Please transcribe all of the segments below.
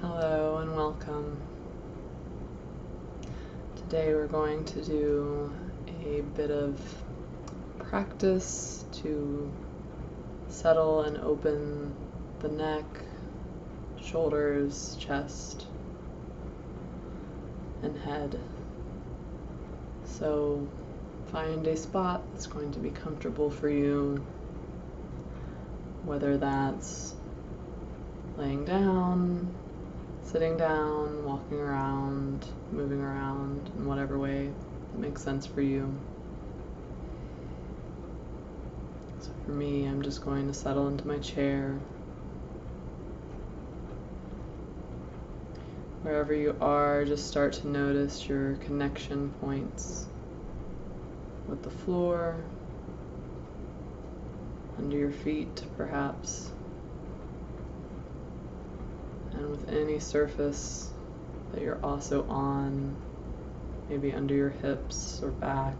Hello and welcome. Today we're going to do a bit of practice to settle and open the neck, shoulders, chest, and head. So find a spot that's going to be comfortable for you, whether that's laying down, sitting down, walking around, moving around in whatever way that makes sense for you. So for me, I'm just going to settle into my chair. Wherever you are, just start to notice your connection points with the floor, under your feet perhaps, and with any surface that you're also on, maybe under your hips or back.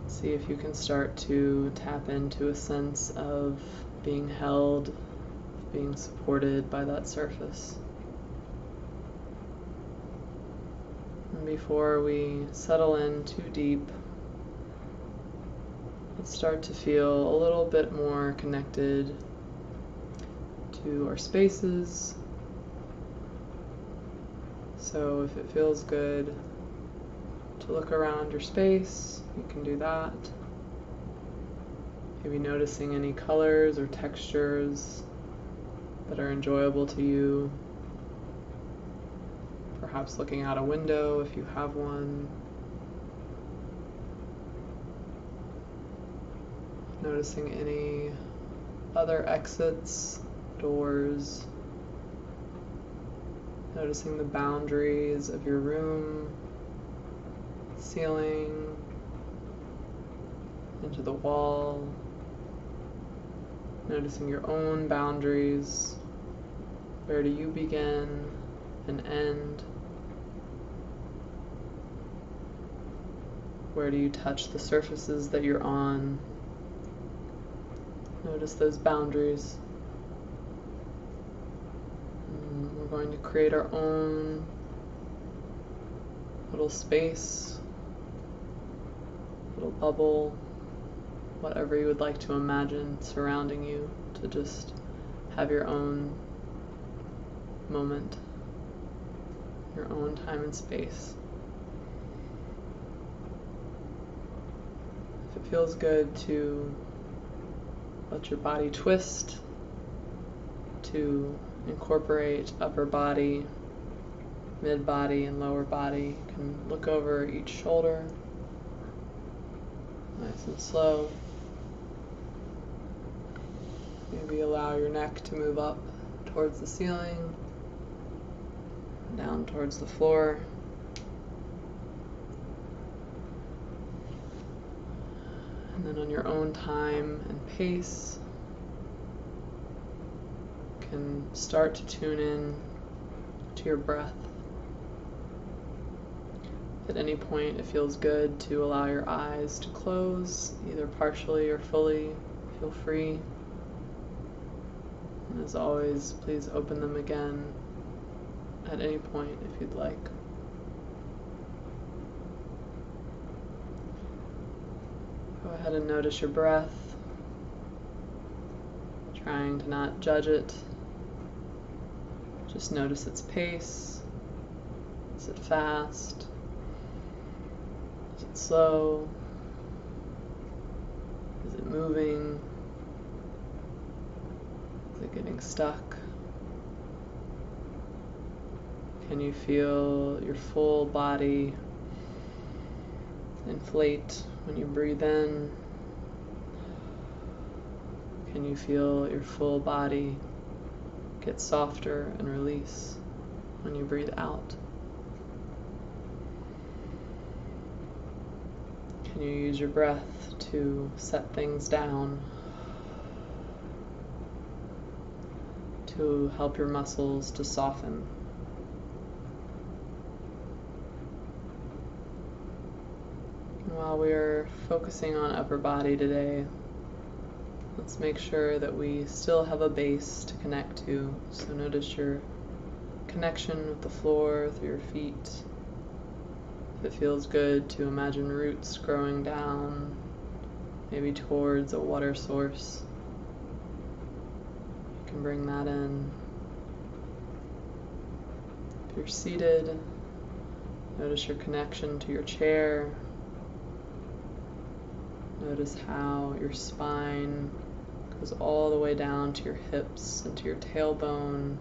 See if you can start to tap into a sense of being held, being supported by that surface. And before we settle in too deep, let's start to feel a little bit more connected to our spaces. So if it feels good to look around your space, you can do that. Maybe noticing any colors or textures that are enjoyable to you. Perhaps looking out a window if you have one. Noticing any other exits, doors. Noticing the boundaries of your room, ceiling, into the wall. Noticing your own boundaries. Where do you begin and end? Where do you touch the surfaces that you're on? Notice those boundaries. And we're going to create our own little space, little bubble, whatever you would like to imagine surrounding you, to just have your own moment, your own time and space. If it feels good to let your body twist, to incorporate upper body, mid body, and lower body, you can look over each shoulder, nice and slow. Maybe allow your neck to move up towards the ceiling, down towards the floor. And then on your own time and pace, you can start to tune in to your breath. At any point it feels good to allow your eyes to close, either partially or fully. Feel free. And as always, please open them again at any point if you'd like. Go ahead and notice your breath, trying to not judge it. Just notice its pace. Is it fast? Is it slow? Is it moving? Is it getting stuck? Can you feel your full body inflate when you breathe in? Can you feel your full body get softer and release when you breathe out? Can you use your breath to set things down, to help your muscles to soften? While we are focusing on upper body today, Let's make sure that we still have a base to connect to. So notice your connection with the floor through your feet. If it feels good to imagine roots growing down, maybe towards a water source, you can bring that in. If you're seated, notice your connection to your chair. Notice how your spine goes all the way down to your hips and to your tailbone,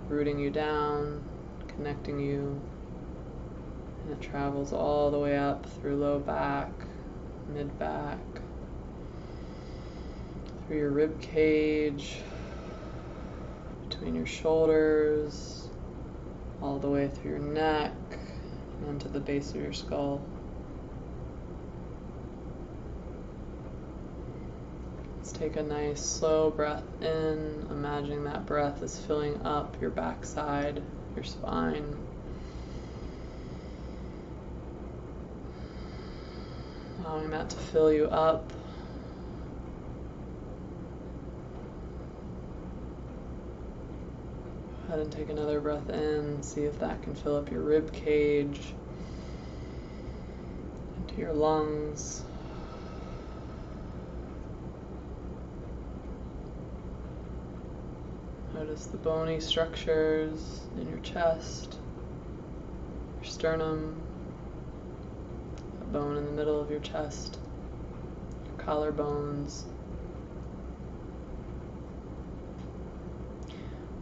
rooting you down, connecting you, and it travels all the way up through low back, mid back, through your rib cage, between your shoulders, all the way through your neck, and into the base of your skull. Let's take a nice slow breath in, imagining that breath is filling up your backside, your spine. Allowing that to fill you up. Go ahead and take another breath in, see if that can fill up your rib cage, into your lungs. Notice the bony structures in your chest, your sternum, the bone in the middle of your chest, your collarbones.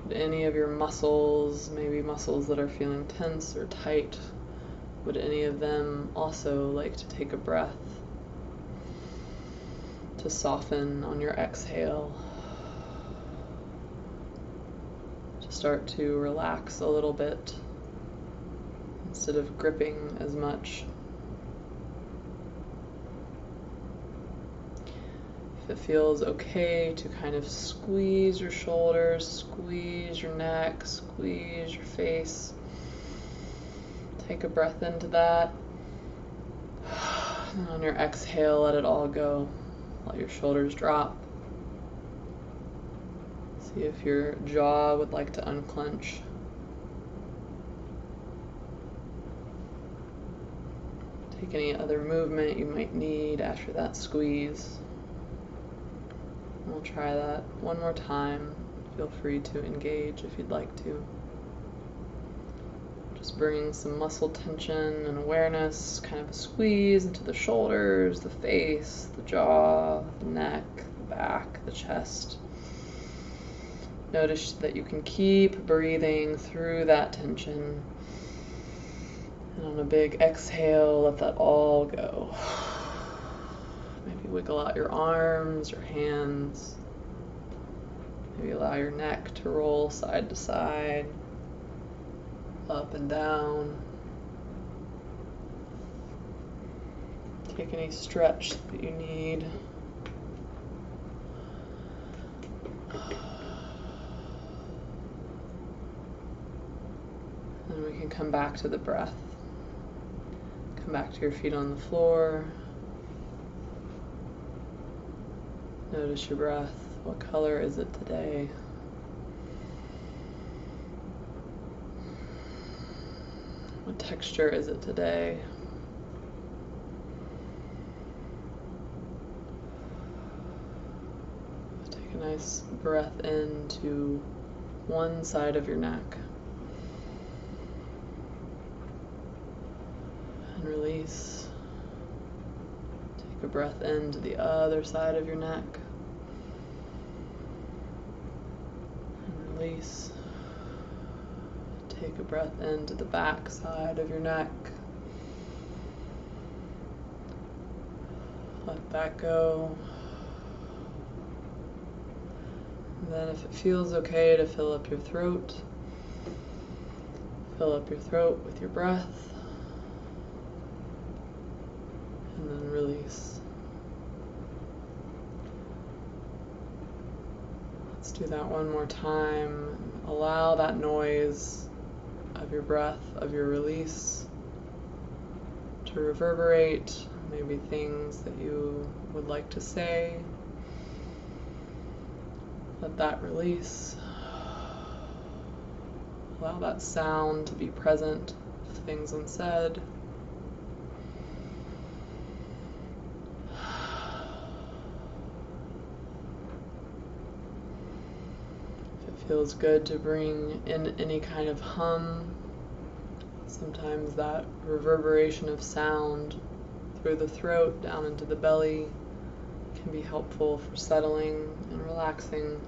Would any of your muscles, maybe muscles that are feeling tense or tight, would any of them also like to take a breath to soften on your exhale? Start to relax a little bit instead of gripping as much. If it feels okay to kind of squeeze your shoulders, squeeze your neck, squeeze your face, take a breath into that. And on your exhale, let it all go. Let your shoulders drop. See if your jaw would like to unclench. Take any other movement you might need after that squeeze. We'll try that one more time. Feel free to engage if you'd like to. Just bringing some muscle tension and awareness, kind of a squeeze into the shoulders, the face, the jaw, the neck, the back, the chest. Notice that you can keep breathing through that tension. And on a big exhale, let that all go. Maybe wiggle out your arms, your hands. Maybe allow your neck to roll side to side, up and down. Take any stretch that you need. And we can come back to the breath. Come back to your feet on the floor. Notice your breath. What color is it today? What texture is it today? Take a nice breath into one side of your neck. And release. Take a breath into the other side of your neck. And release. Take a breath into the back side of your neck. Let that go. And then if it feels okay to fill up your throat, fill up your throat with your breath. And then release. Let's do that one more time. Allow that noise of your breath, of your release, to reverberate, maybe things that you would like to say. Let that release. Allow that sound to be present, things unsaid. If it feels good to bring in any kind of hum, sometimes that reverberation of sound through the throat down into the belly can be helpful for settling and relaxing.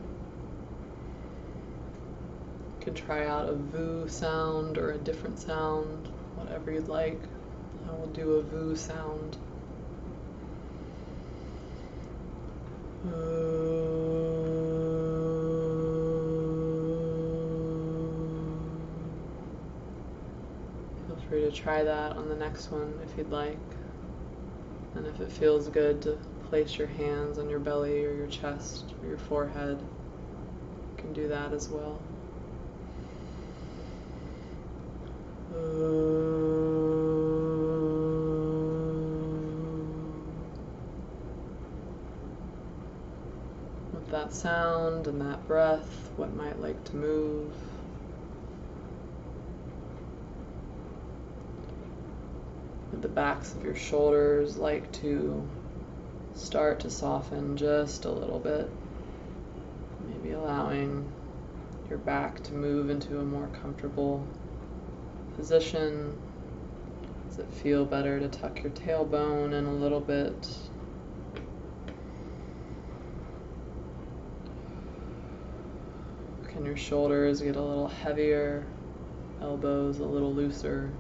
You can try out a VOO sound or a different sound, whatever you'd like. I will do a VOO sound. Feel free to try that on the next one if you'd like. And if it feels good to place your hands on your belly or your chest or your forehead, you can do that as well. With that sound and that breath, what might like to move? Would the backs of your shoulders like to start to soften just a little bit? Maybe allowing your back to move into a more comfortable position. Does it feel better to tuck your tailbone in a little bit? Can your shoulders get a little heavier, elbows a little looser,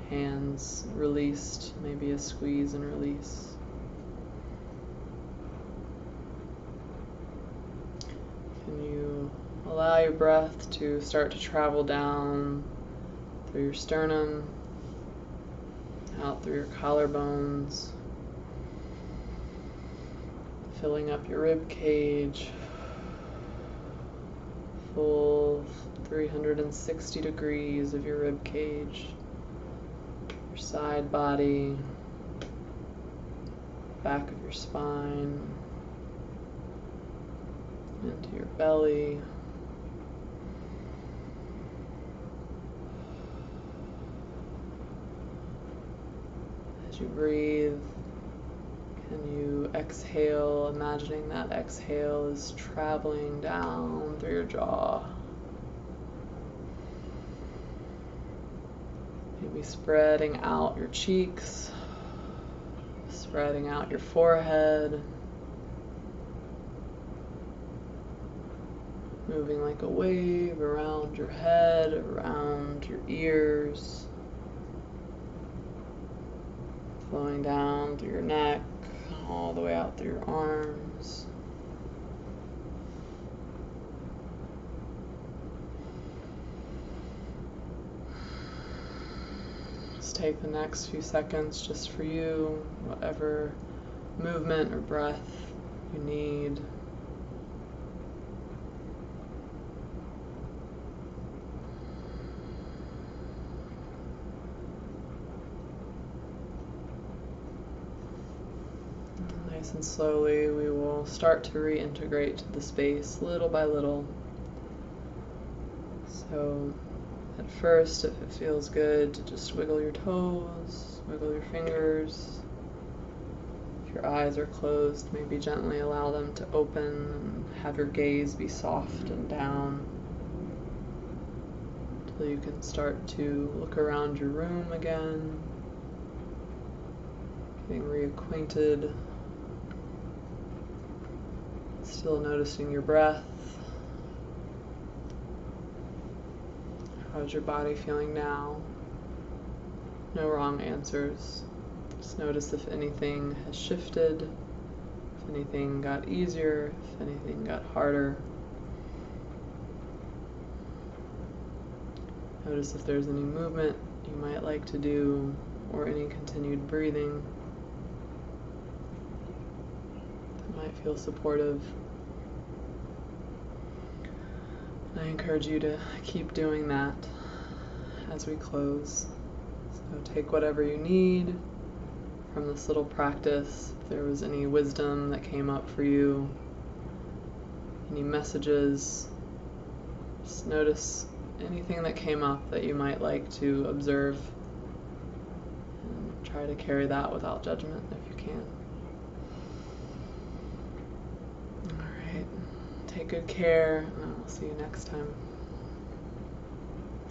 hands released, maybe a squeeze and release? Can you allow your breath to start to travel down through your sternum, out through your collarbones, filling up your rib cage, full 360 degrees of your rib cage, your side body, back of your spine, into your belly. As you breathe, can you exhale, imagining that exhale is traveling down through your jaw. Maybe spreading out your cheeks, spreading out your forehead, moving like a wave around your head, around your ears, flowing down through your neck, all the way out through your arms. Just take the next few seconds just for you, whatever movement or breath you need. Nice and slowly, we will start to reintegrate the space little by little. So at first, if it feels good, to just wiggle your toes, wiggle your fingers. If your eyes are closed, maybe gently allow them to open and have your gaze be soft and down until you can start to look around your room again, getting reacquainted. Still noticing your breath. How's your body feeling now? No wrong answers. Just notice if anything has shifted, if anything got easier, if anything got harder. Notice if there's any movement you might like to do or any continued breathing that might feel supportive. I encourage you to keep doing that as we close. So take whatever you need from this little practice. If there was any wisdom that came up for you, any messages. Just notice anything that came up that you might like to observe, and try to carry that without judgment if you can. Alright, take good care, and I will see you next time.